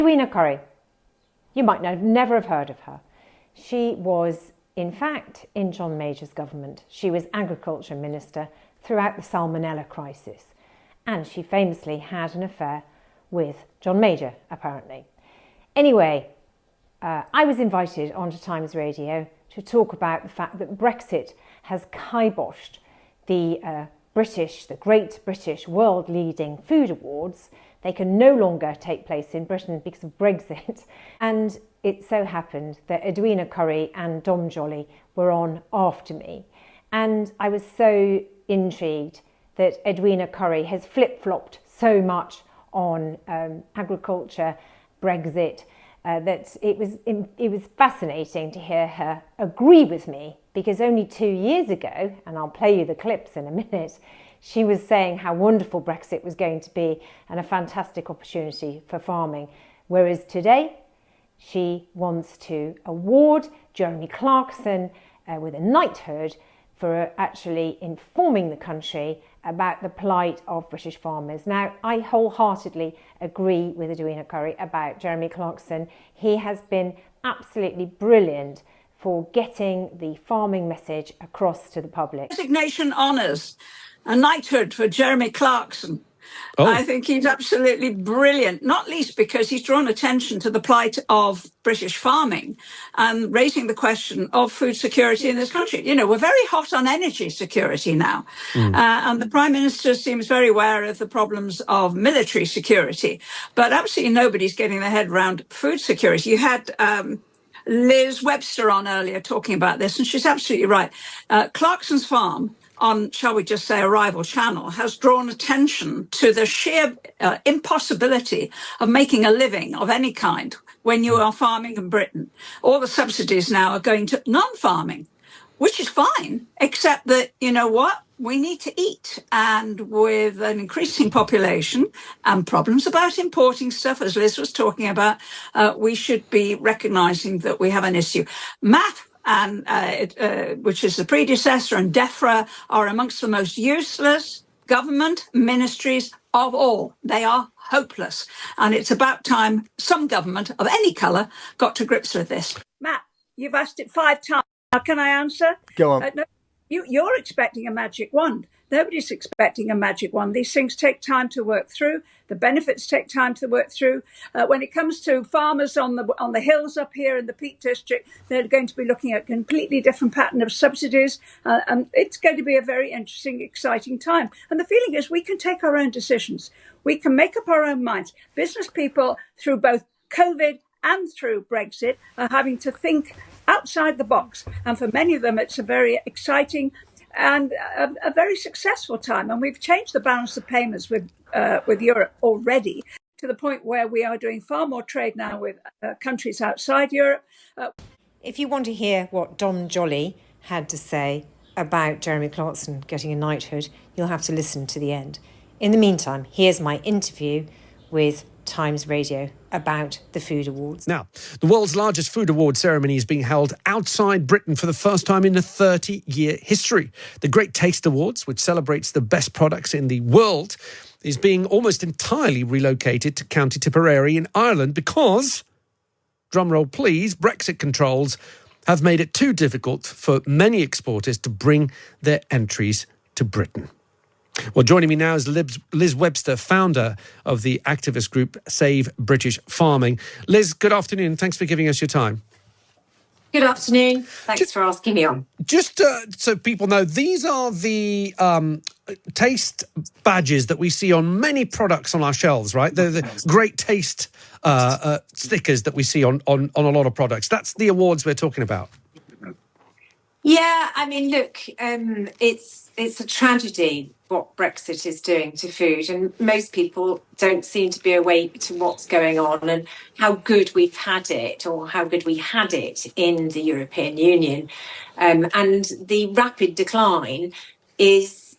Edwina Currie. You might never have heard of her. She was, in fact, in John Major's government. She was Agriculture Minister throughout the Salmonella crisis. And she famously had an affair with John Major, apparently. Anyway, I was invited onto Times Radio to talk about the fact that Brexit has kiboshed the Great British World-Leading Food Awards. They can no longer take place in Britain because of Brexit. And it so happened that Edwina Currie and Dom Jolly were on after me. And I was so intrigued that Edwina Currie has flip-flopped so much on agriculture, Brexit, that it was fascinating to hear her agree with me, because only 2 years ago, and I'll play you the clips in a minute, she was saying how wonderful Brexit was going to be and a fantastic opportunity for farming. Whereas today, she wants to award Jeremy Clarkson with a knighthood for actually informing the country about the plight of British farmers. Now, I wholeheartedly agree with Edwina Currie about Jeremy Clarkson. He has been absolutely brilliant for getting the farming message across to the public. Resignation honours, a knighthood for Jeremy Clarkson. Oh. I think he's absolutely brilliant, not least because he's drawn attention to the plight of British farming and raising the question of food security in this country. You know, we're very hot on energy security now. And the Prime Minister seems very aware of the problems of military security, but absolutely nobody's getting their head around food security. You had Liz Webster on earlier talking about this, and she's absolutely right. Clarkson's farm on, shall we just say, a rival channel, has drawn attention to the sheer impossibility of making a living of any kind when you are farming in Britain. All the subsidies now are going to non-farming, which is fine, except that, you know what, we need to eat. And with an increasing population and problems about importing stuff, as Liz was talking about, we should be recognising that we have an issue. MAP, and which is the predecessor, and DEFRA are amongst the most useless government ministries of all. They are hopeless. And it's about time some government of any colour got to grips with this. Matt, you've asked it 5 times. How can I answer? Go on. No, you're expecting a magic wand. Nobody's expecting a magic wand. These things take time to work through. The benefits take time to work through. When it comes to farmers on the hills up here in the Peak District, they're going to be looking at a completely different pattern of subsidies. And it's going to be a very interesting, exciting time. And the feeling is we can take our own decisions. We can make up our own minds. Business people, through both COVID and through Brexit, are having to think outside the box. And for many of them, it's a very exciting and a very successful time. And we've changed the balance of payments with Europe already, to the point where we are doing far more trade now with countries outside Europe. If you want to hear what Dom Jolly had to say about Jeremy Clarkson getting a knighthood, you'll have to listen to the end. In the meantime, here's my interview with Times Radio about the Food Awards. Now, the world's largest food award ceremony is being held outside Britain for the first time in a 30-year history. The Great Taste Awards, which celebrates the best products in the world, is being almost entirely relocated to County Tipperary in Ireland because, drumroll please, Brexit controls have made it too difficult for many exporters to bring their entries to Britain. Well, joining me now is Liz Webster, founder of the activist group SaveBritishFarming. Liz, good afternoon. Thanks for giving us your time. Good afternoon. Thanks for asking me on. Just so people know, these are the taste badges that we see on many products on our shelves, right? They're the great taste stickers that we see on a lot of products. That's the awards we're talking about. Yeah, I mean, look, it's a tragedy what Brexit is doing to food, and most people don't seem to be awake to what's going on and how good we've had it, or how good we had it in the European Union. And the rapid decline is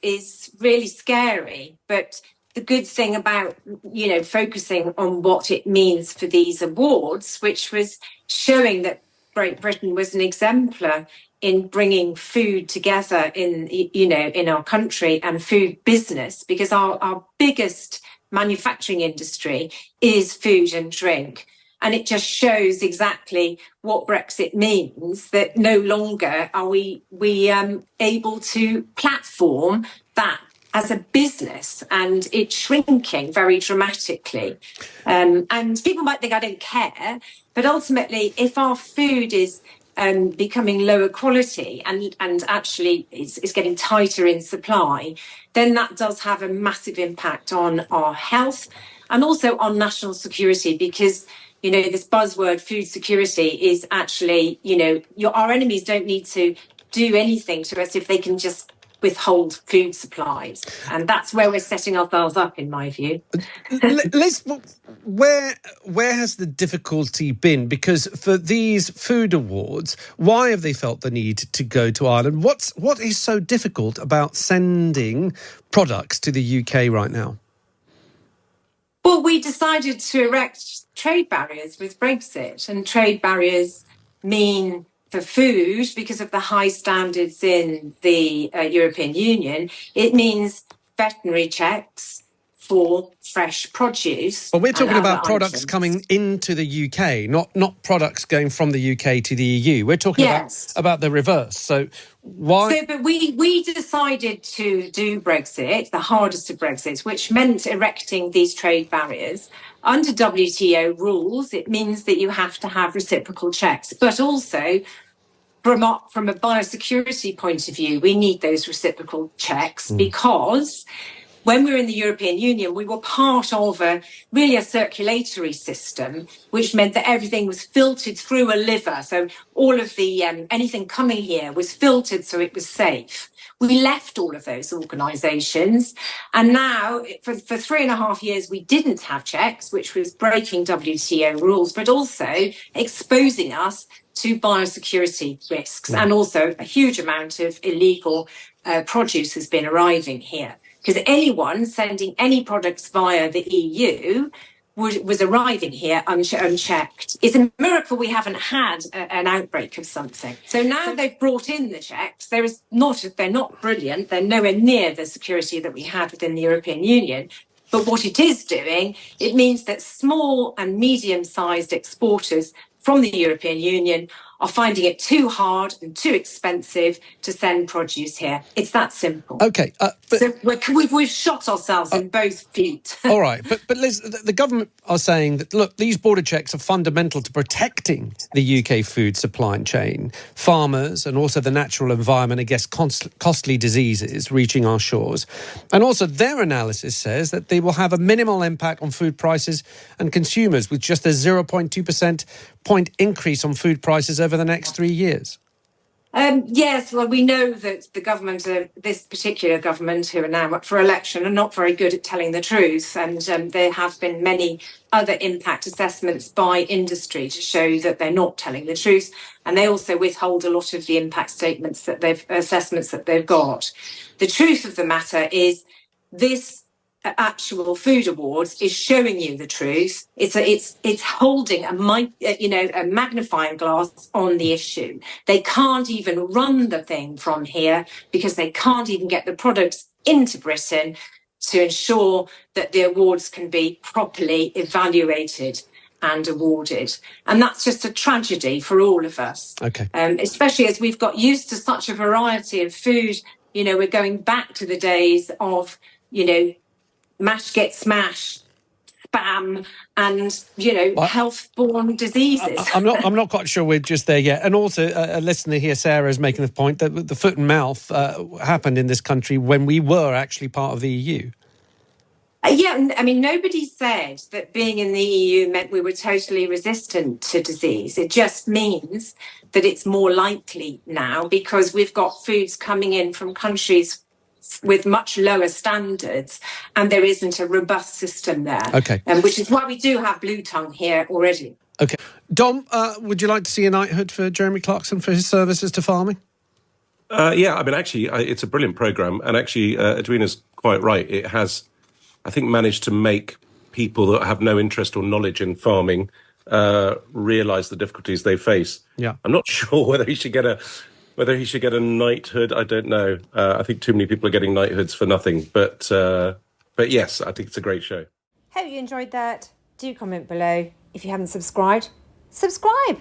really scary. But the good thing about, focusing on what it means for these awards, which was showing that Great Britain was an exemplar in bringing food together in our country and food business, because our biggest manufacturing industry is food and drink. And it just shows exactly what Brexit means, that no longer are we able to platform that as a business, and it's shrinking very dramatically. And people might think I don't care, but ultimately, if our food is becoming lower quality and actually is getting tighter in supply, then that does have a massive impact on our health and also on national security, because this buzzword food security is actually, our enemies don't need to do anything to us if they can just withhold food supplies. And that's where we're setting ourselves up, in my view. Liz, where has the difficulty been? Because for these food awards, why have they felt the need to go to Ireland? What is so difficult about sending products to the UK right now? Well, we decided to erect trade barriers with Brexit, and trade barriers mean for food, because of the high standards in the European Union, it means veterinary checks for fresh produce. Well, we're talking about products coming into the UK, not products going from the UK to the EU. We're talking about the reverse. So why? So, but we decided to do Brexit, the hardest of Brexits, which meant erecting these trade barriers. Under WTO rules, it means that you have to have reciprocal checks, but also from a biosecurity point of view, we need those reciprocal checks because when we were in the European Union, we were part of a circulatory system, which meant that everything was filtered through a liver. So all of the anything coming here was filtered so it was safe. We left all of those organisations, and now for 3.5 years we didn't have checks, which was breaking WTO rules, but also exposing us to biosecurity risks, and also a huge amount of illegal produce has been arriving here. Because anyone sending any products via the EU was arriving here unchecked. It's a miracle we haven't had an outbreak of something. So now they've brought in the checks. They're not brilliant. They're nowhere near the security that we had within the European Union. But what it is doing, it means that small and medium-sized exporters from the European Union are finding it too hard and too expensive to send produce here. It's that simple. Okay. So we've shot ourselves in both feet. All right. But Liz, the government are saying that, look, these border checks are fundamental to protecting the UK food supply chain, farmers, and also the natural environment against costly diseases reaching our shores. And also their analysis says that they will have a minimal impact on food prices and consumers, with just a 0.2% point increase on food prices over the next 3 years. Yes, well, we know that the government, this particular government, who are now up for election, are not very good at telling the truth. And there have been many other impact assessments by industry to show that they're not telling the truth. And they also withhold a lot of the impact statements assessments that they've got. The truth of the matter is this actual food awards is showing you the truth. It's holding a magnifying glass on the issue. They can't even run the thing from here because they can't even get the products into Britain to ensure that the awards can be properly evaluated and awarded. And that's just a tragedy for all of us. Okay. Especially as we've got used to such a variety of food. We're going back to the days of, mash get smash, spam, and health-borne diseases. I'm not quite sure we're just there yet. And also, a listener here, Sarah, is making the point that the foot and mouth happened in this country when we were actually part of the EU. Nobody said that being in the EU meant we were totally resistant to disease. It just means that it's more likely now because we've got foods coming in from countries with much lower standards, and there isn't a robust system there. Okay. Which is why we do have blue tongue here already. Okay. Dom, would you like to see a knighthood for Jeremy Clarkson for his services to farming? Actually, it's a brilliant programme, and actually, Edwina's quite right. It has, I think, managed to make people that have no interest or knowledge in farming realise the difficulties they face. Yeah. I'm not sure whether he should get a knighthood. I don't know. I think too many people are getting knighthoods for nothing. But yes, I think it's a great show. Hope you enjoyed that. Do comment below. If you haven't subscribed, subscribe.